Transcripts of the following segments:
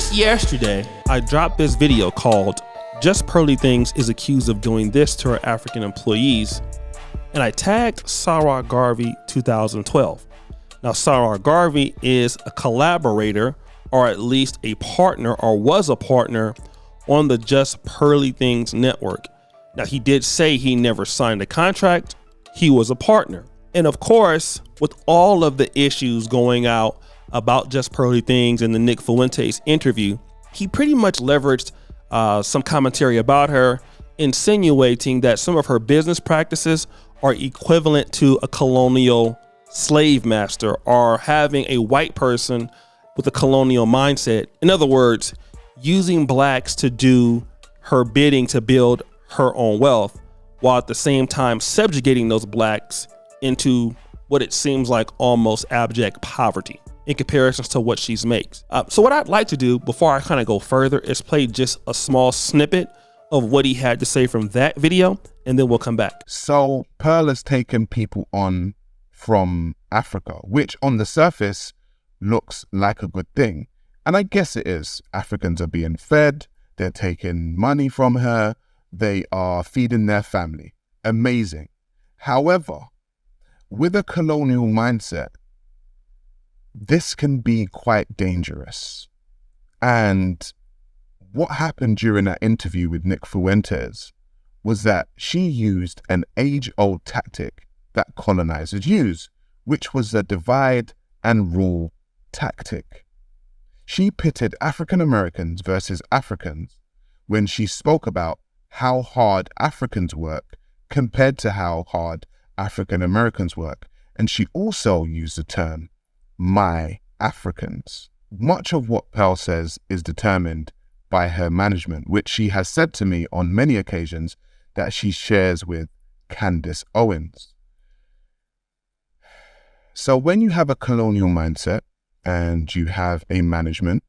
Just yesterday, I dropped this video called Just Pearly Things is accused of doing this to her African employees, and I tagged Sarah Garvey 2012. Now, Sarah Garvey is a collaborator, or at least a partner, or was a partner on the Just Pearly Things network. Now, he did say he never signed a contract. He was a partner. And of course, with all of the issues going out about Just Pearly Things in the Nick Fuentes interview, he pretty much leveraged some commentary about her, insinuating that some of her business practices are equivalent to a colonial slave master, or having a white person with a colonial mindset. In other words, using blacks to do her bidding to build her own wealth, while at the same time subjugating those blacks into what it seems like almost abject poverty in comparison to what she makes. So what I'd like to do before I kind of go further is play just a small snippet of what he had to say from that video, and then we'll come back. So Pearl has taken people on from Africa, which on the surface looks like a good thing. And I guess it is. Africans are being fed, they're taking money from her, they are feeding their family. Amazing. However, with a colonial mindset, this can be quite dangerous. And what happened during that interview with Nick Fuentes was that she used an age-old tactic that colonizers use, which was the divide and rule tactic. She pitted African Americans versus Africans when she spoke about how hard Africans work compared to how hard African Americans work. And she also used the term, my Africans. Much of what Pearl says is determined by her management, which she has said to me on many occasions that she shares with Candace Owens. So when you have a colonial mindset and you have a management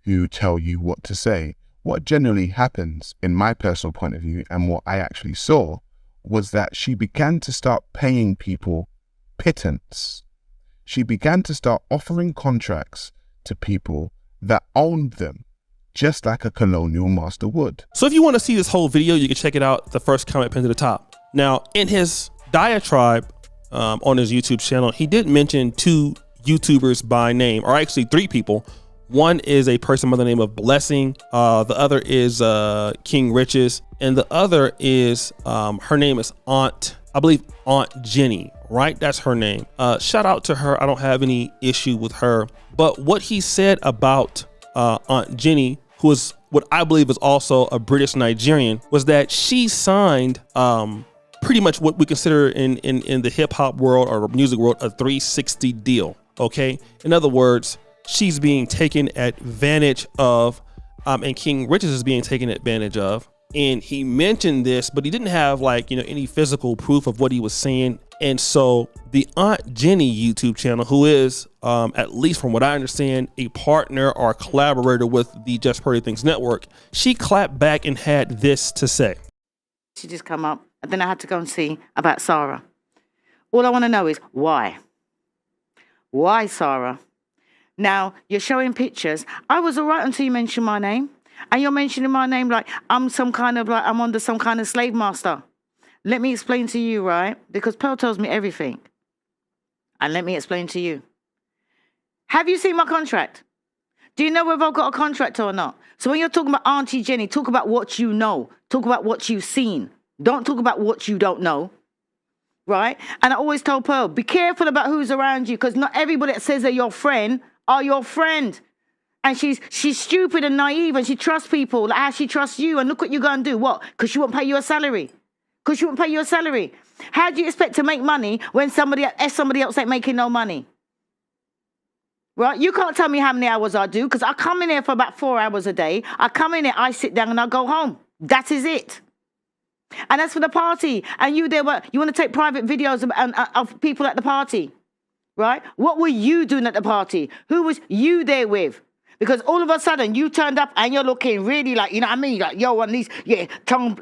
who tell you what to say, what generally happens in my personal point of view and what I actually saw was that she began to start paying people pittance. She began to start offering contracts to people that owned them, just like a colonial master would. So if you want to see this whole video, you can check it out, the first comment pinned to the top. Now, in his diatribe on his YouTube channel, he did mention two YouTubers by name, or actually three people. One is a person by the name of Blessing. The other is King Riches. And the other is, her name is Aunt Jenny, right? That's her name. Shout out to her. I don't have any issue with her. But what he said about Aunt Jenny, who is what I believe is also a British Nigerian, was that she signed pretty much what we consider in the hip hop world or music world a 360 deal. Okay. In other words, she's being taken advantage of, and King Riches is being taken advantage of. And he mentioned this, but he didn't have any physical proof of what he was saying. And so the Aunt Jenny YouTube channel, who is, at least from what I understand, a partner or collaborator with the Just Pearly Things network, she clapped back and had this to say. She just come up, and then I had to go and see about Sarah. All I want to know is why? Why, Sarah? Now, you're showing pictures. I was all right until you mentioned my name. And you're mentioning my name like I'm I'm under some kind of slave master. Let me explain to you, right? Because Pearl tells me everything. And let me explain to you. Have you seen my contract? Do you know whether I've got a contract or not? So when you're talking about Auntie Jenny, talk about what you know. Talk about what you've seen. Don't talk about what you don't know. Right? And I always tell Pearl, be careful about who's around you, because not everybody that says they're your friend are your friend. And she's stupid and naive, and she trusts people like how she trusts you. And look what you're going to do. What? Because she won't pay you a salary. Because she won't pay you a salary. How do you expect to make money when somebody else ain't making no money? Right? You can't tell me how many hours I do, because I come in here for about 4 hours a day. I come in here, I sit down, and I go home. That is it. And that's for the party. And you want to take private videos of people at the party. Right? What were you doing at the party? Who was you there with? Because all of a sudden you turned up and you're looking really like, you know what I mean? Like, you're one of these,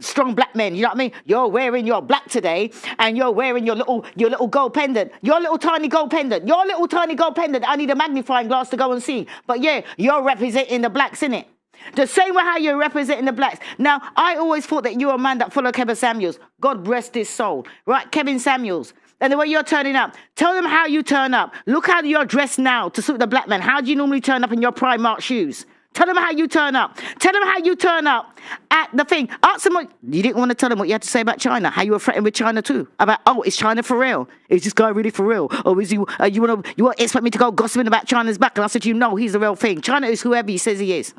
strong black men, you know what I mean? You're wearing your black today and you're wearing your little gold pendant, your little tiny gold pendant. I need a magnifying glass to go and see. But yeah, you're representing the blacks, innit? The same way how you're representing the blacks. Now, I always thought that you were a man that followed Kevin Samuels. God rest his soul. Right, Kevin Samuels. And the way you're turning up, tell them how you turn up. Look how you're dressed now to suit the black man. How do you normally turn up in your Primark shoes? Tell them how you turn up. Tell them how you turn up at the thing. Ask them what, you didn't want to tell them what you had to say about China, how you were threatened with China too. About, oh, is China for real? Is this guy really for real? Or is he, you want to expect me to go gossiping about China's back? And I said, you know, he's the real thing. China is whoever he says he is.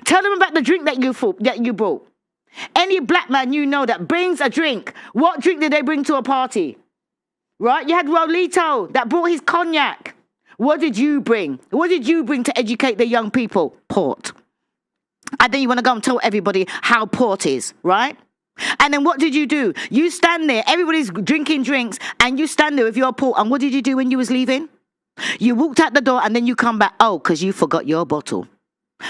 Tell them about the drink that you brought. Any black man you know that brings a drink, what drink did they bring to a party? Right? You had Rolito that brought his cognac. What did you bring? What did you bring to educate the young people? Port. And then you want to go and tell everybody how port is, right? And then what did you do? You stand there, everybody's drinking drinks, and you stand there with your port. And what did you do when you was leaving? You walked out the door and then you come back. Oh, because you forgot your bottle.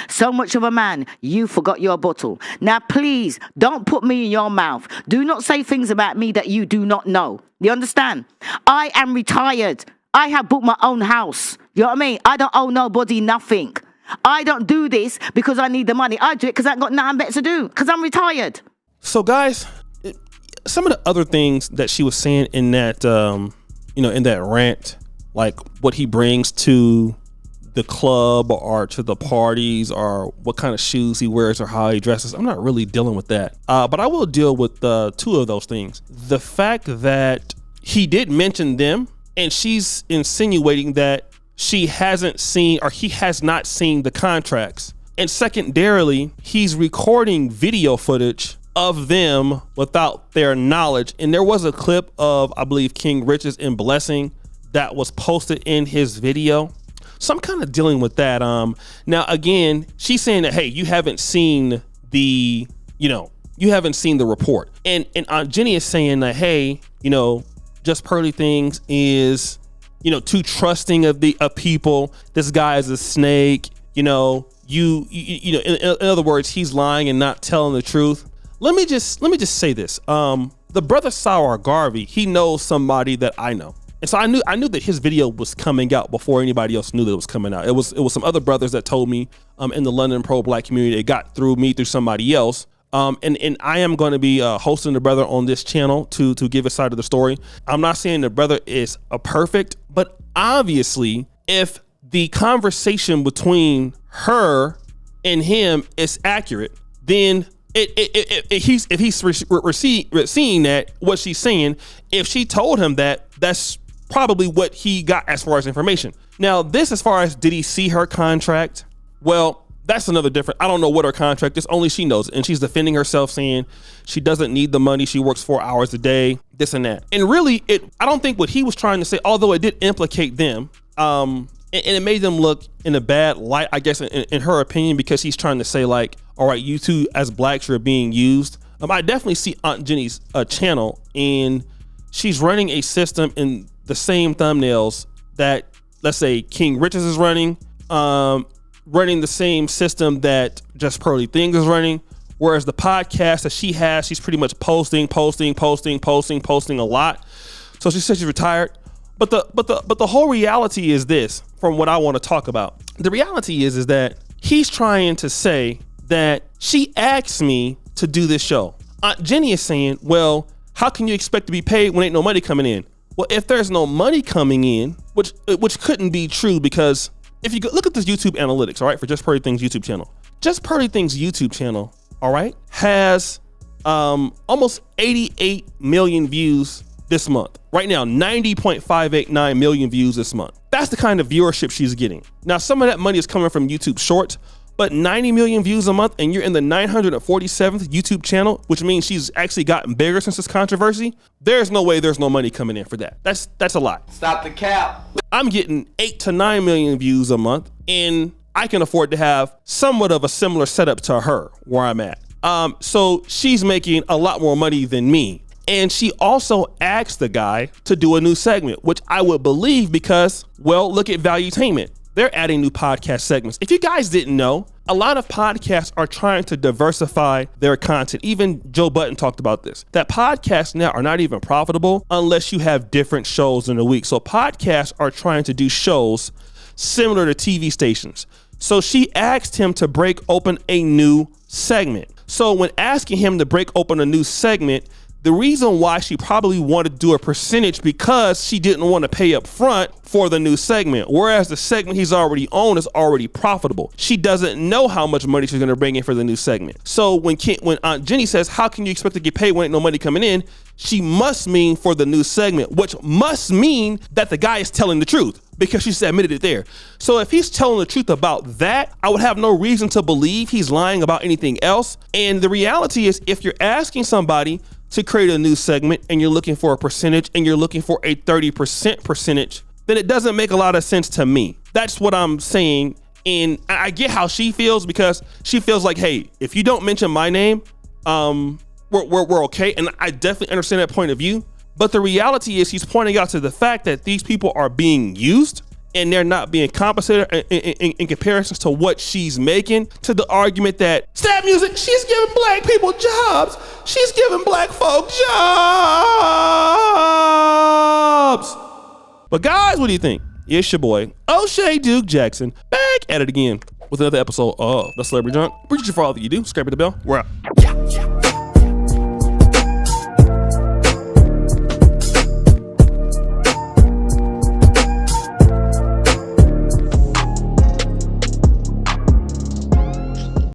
So much of a man, you forgot your bottle. Now, please, don't put me in your mouth. Do not say things about me that you do not know. You understand? I am retired. I have bought my own house. You know what I mean? I don't owe nobody nothing. I don't do this because I need the money. I do it because I got nothing better to do because I'm retired. So, guys, some of the other things that she was saying in that, in that rant, like what he brings to the club or to the parties or what kind of shoes he wears or how he dresses. I'm not really dealing with that. But I will deal with two of those things. The fact that he did mention them and she's insinuating that she hasn't seen or he has not seen the contracts. And secondarily, he's recording video footage of them without their knowledge. And there was a clip of, I believe, King Riches and Blessing that was posted in his video. So I'm kind of dealing with that. Now, again, she's saying that, hey, you haven't seen the report. And Aunt Jenny is saying that, hey, Just Pearly Things is, too trusting of people. This guy is a snake. In other words, he's lying and not telling the truth. Let me just say this. The brother Sour Garvey, he knows somebody that I know. And so I knew that his video was coming out before anybody else knew that it was coming out. It was some other brothers that told me in the London pro-black community. It got through somebody else. And I am going to be hosting the brother on this channel to give a side of the story. I'm not saying the brother is a perfect, but obviously if the conversation between her and him is accurate, then if he's seeing that, what she's saying, if she told him that, that's probably what he got as far as information. Now, this as far as did he see her contract? Well, that's another different. I don't know what her contract is. Only she knows. And she's defending herself, saying she doesn't need the money. She works 4 hours a day, this and that. And really, I don't think what he was trying to say, although it did implicate them, and it made them look in a bad light, I guess, in her opinion, because he's trying to say like, all right, you two as blacks are being used. I definitely see Aunt Jenny's channel, and she's running a system in the same thumbnails that, let's say, King Riches is running the same system that Just Pearly Things is running. Whereas the podcast that she has, she's pretty much posting a lot. So she said she's retired. But the whole reality is this, from what I want to talk about. The reality is that he's trying to say that she asked me to do this show. Aunt Jenny is saying, well, how can you expect to be paid when ain't no money coming in? Well, if there's no money coming in, which couldn't be true, because if you look at this YouTube analytics, all right, for Just Pearly Things YouTube channel, Just Pearly Things YouTube channel, all right, has almost 88 million views this month. Right now, 90.589 million views this month. That's the kind of viewership she's getting. Now, some of that money is coming from YouTube Shorts, but 90 million views a month, and you're in the 947th YouTube channel, which means she's actually gotten bigger since this controversy. There's no way there's no money coming in for that. That's a lot. Stop the cap. I'm getting 8 to 9 million views a month, and I can afford to have somewhat of a similar setup to her where I'm at. So she's making a lot more money than me. And she also asked the guy to do a new segment, which I would believe because, well, look at Valuetainment. they're adding new podcast segments. If you guys didn't know, a lot of podcasts are trying to diversify their content. Even Joe Budden talked about this, that podcasts now are not even profitable unless you have different shows in a week. So podcasts are trying to do shows similar to TV stations. So she asked him to break open a new segment. So when asking him to break open a new segment, the reason why she probably wanted to do a percentage because she didn't want to pay up front for the new segment, whereas the segment he's already on is already profitable. She doesn't know how much money she's going to bring in for the new segment. So when Aunt Jenny says, how can you expect to get paid when ain't no money coming in? She must mean for the new segment, which must mean that the guy is telling the truth because she's admitted it there. So if he's telling the truth about that, I would have no reason to believe he's lying about anything else. And the reality is, if you're asking somebody to create a new segment and you're looking for a percentage and you're looking for a 30% percentage, then it doesn't make a lot of sense to me. That's what I'm saying. And I get how she feels, because she feels like, hey, if you don't mention my name, we're okay. And I definitely understand that point of view. But the reality is, he's pointing out to the fact that these people are being used and they're not being compensated in comparisons to what she's making, to the argument that Stab Music, she's giving black people jobs. She's giving black folk jobs. But guys, what do you think? It's your boy, O'Shea Duke Jackson, back at it again with another episode of The Celebrity Junk. Appreciate you for all that you do. Subscribe to the bell. We're out.